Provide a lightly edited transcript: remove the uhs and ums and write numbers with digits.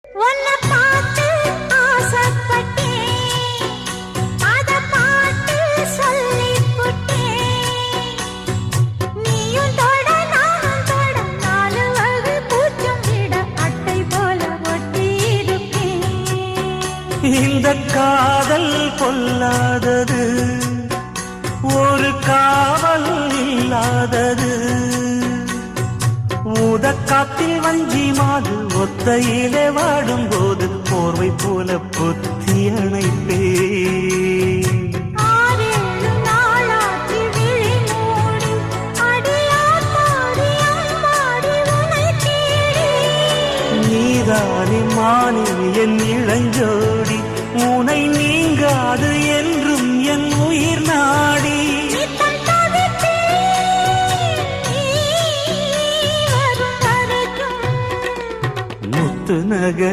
உன்னை பார்த்து ஆசைப்பட்டேன், அத பாட்டு சொல்லிப் புட்டேன். நீயும் தொட நானும் தொட, நாலு வகை பூச்சும் விட அட்டை போல ஒட்டியிருப்பேன். இந்த காதல் பொல்லாதது, ஒரு காவல் இல்லாதது. ஊதக்காத்தில் வஞ்சி மாது ஒத்தையிலே வாடும் போது போர்வை போல பொத்தி அணைப்பே. ஆறேழு நாளாச்சு விழி மூடி, அடியாத்தாடி அம்மாடி உனை தேடி. நீதானே மானே என் இளஞ்சோடி, உனை நீங்காது என்றும் என் உயிர் நாடி. நித்தம் தவித்தேன், நீ வரும் வரைக்கும். முத்து நகை